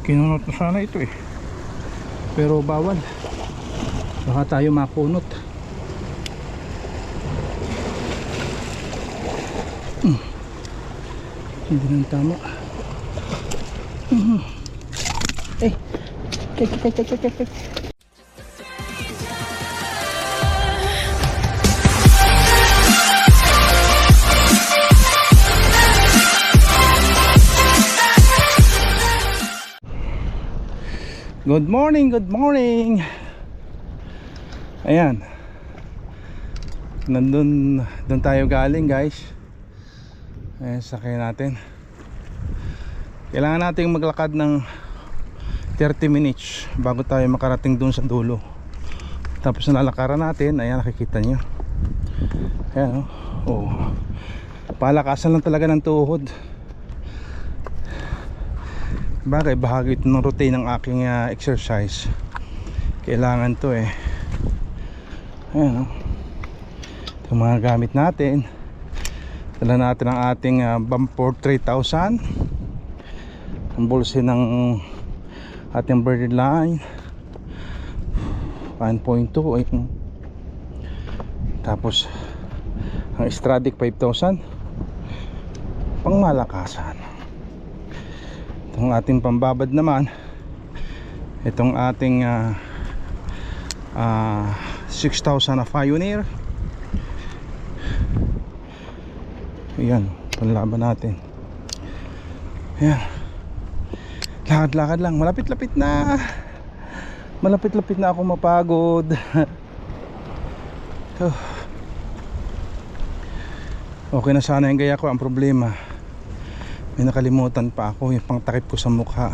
Kinunot na sana ito eh, pero bawal, baka tayo makunot. Hindi nang tama. Eh, kek. Good morning, good morning. Ayan, doon tayo galing guys. Ayan, sakay natin. Kailangan nating maglakad ng 30 minutes bago tayo makarating doon sa dulo. Tapos nalalakaran natin, ayan, nakikita nyo. Ayan, oh. Palakasan lang talaga ng tuhod. Bagay, bahagi ito ng routine ng aking exercise. Kailangan to eh. Ayan, oh. Itong mga gamit natin. Dala natin ang ating Bumper 3000, ang bulsi ng ating Birdline 1.2, ayun. Tapos ang Stradic 5000 pang malakasan. Itong ating pambabad naman, itong ating 6000 na Pioneer. Ayan, panlaban natin. Ayan, lakad-lakad lang, malapit-lapit na. Malapit-lapit na ako mapagod. Okay na sana yung gaya ko. Ang problema, may nakalimutan pa ako, yung pangtakip ko sa mukha.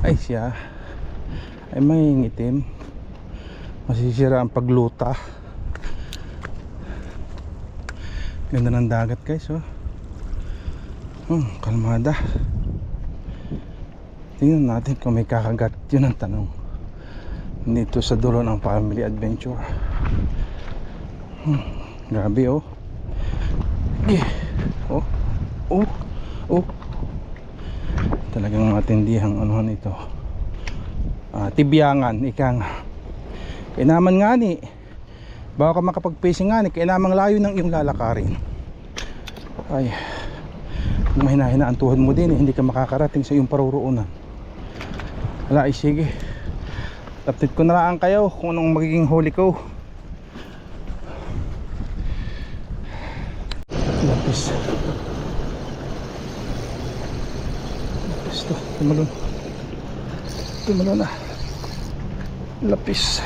Ay siya ay may ngitim, masisira ang pagluta. Ganda ng dagat guys, oh. Kalmada. Tingnan natin kung may kakagat. Yun ang tanong dito sa dulo ng family adventure. Grabe, oh. Oh, talagang matindihang anuhan ito. Tibyangan, ikang inaman nga ni, baka makapag-pacing nga ni, kainamang layo ng iyong lalakarin. Ay, kung mahina-hina ang tuhod mo din eh, hindi ka makakarating sa iyong paruroonan. Wala, ay sige, update ko na lang kayo kung anong magiging huli ko. Lapis to, tumalon na lapis.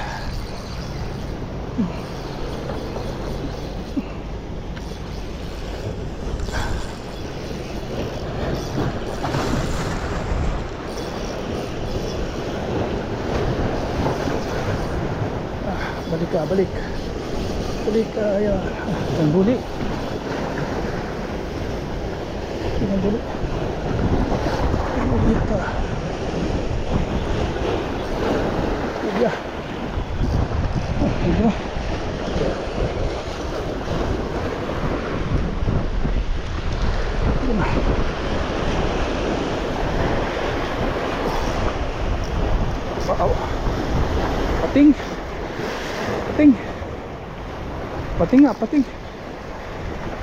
Balik ka, ayan. Ang buli. Balik ka. Iya. Ito. Pating. Pating.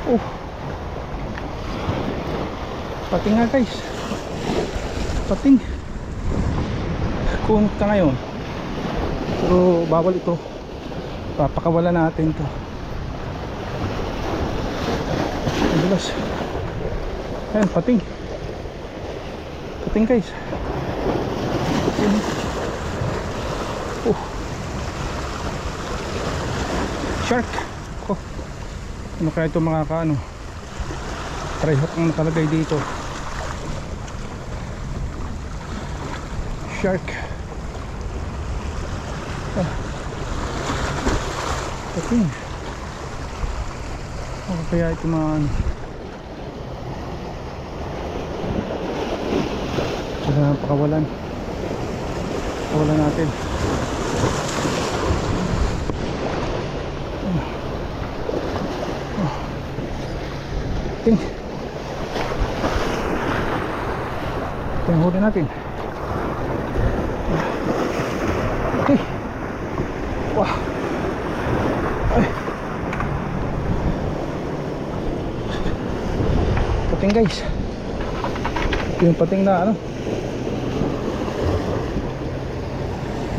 Oh. Pating nga guys. Pating. Kunot ka ngayon. Pero bawal ito. Papakawala natin to. Ang dulas. Ayan, pating. Pating guys. Oh. Shark. Oh. Ano kaya ito mga kaano? Tryhook ang nakalagay dito. Shark. Pating. Ano kaya ito mga ano? Pakawalan. Pakawalan natin. Pating. Ito yung huli natin. Wah. Ay. Pating guys. Ito yung pating na ano.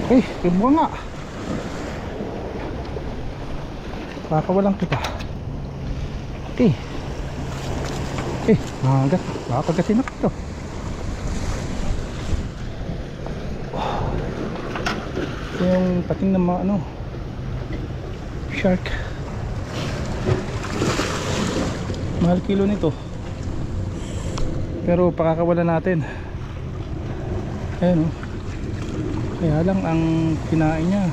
Eh, kibuha nga. Baka walang kita. Okay. Eh, magat. Baka pagkasinak ito. Ito yung pating na mga ano, shark. Mahal kilo nito. Pero pakakawalan natin. Ayan o. Kaya lang ang kinain niya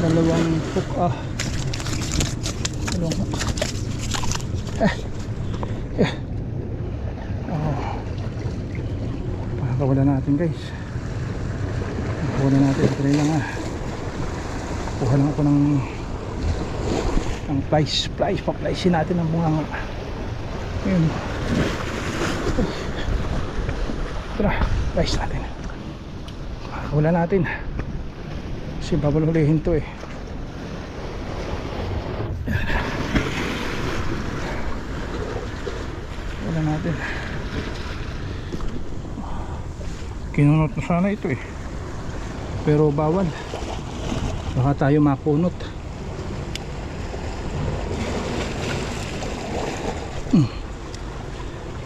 dalawang hook. Dalawang hook. Pakakawalan natin guys. Pakakawalan natin. Try lang kuha lang ako ng flies. Pa-fliesin natin ang bunganga. Ayun. Tara, flies natin. Wala natin kasi babalulihin to eh. Wala natin. Kinunot na sana ito eh, pero bawal, baka tayo makunot.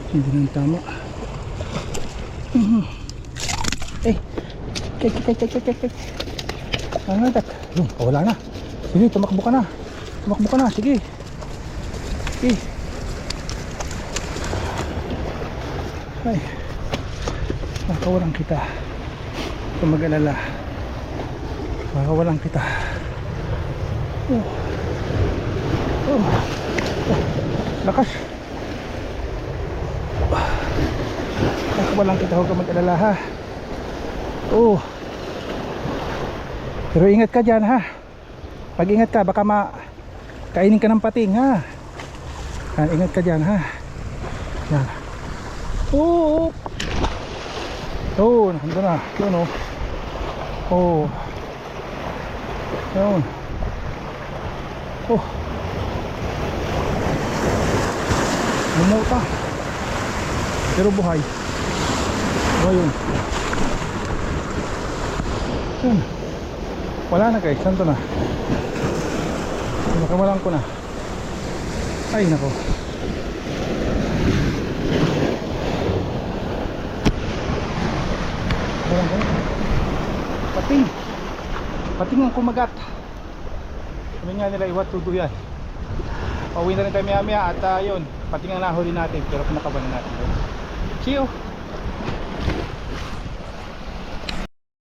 Hindi nang tama. Kek. Ano na? Wala na. Sige, tumakbo ka na. Sige. Ay. Nakawalan kita. Kung mag-alala. Nakawalan kita. Lakas. Nakawalan kita. Huwag ka mag-alala ha. Pero ingat ka dyan ha. Pag ingat ka baka kainin ka ng pating ha. Ingat ka dyan ha. Yan. Nandun na. Yun Yun. Lumuta. Pero buhay. Yun. Wala na guys, saan to na? Nakawalan ko na. Ay nako. Pating ang kumagat. Sabi nga nila iwat tudo yan. Pauwi na rin tayo maya at yun, pating ang nahuli natin pero pinakabalan natin. See you.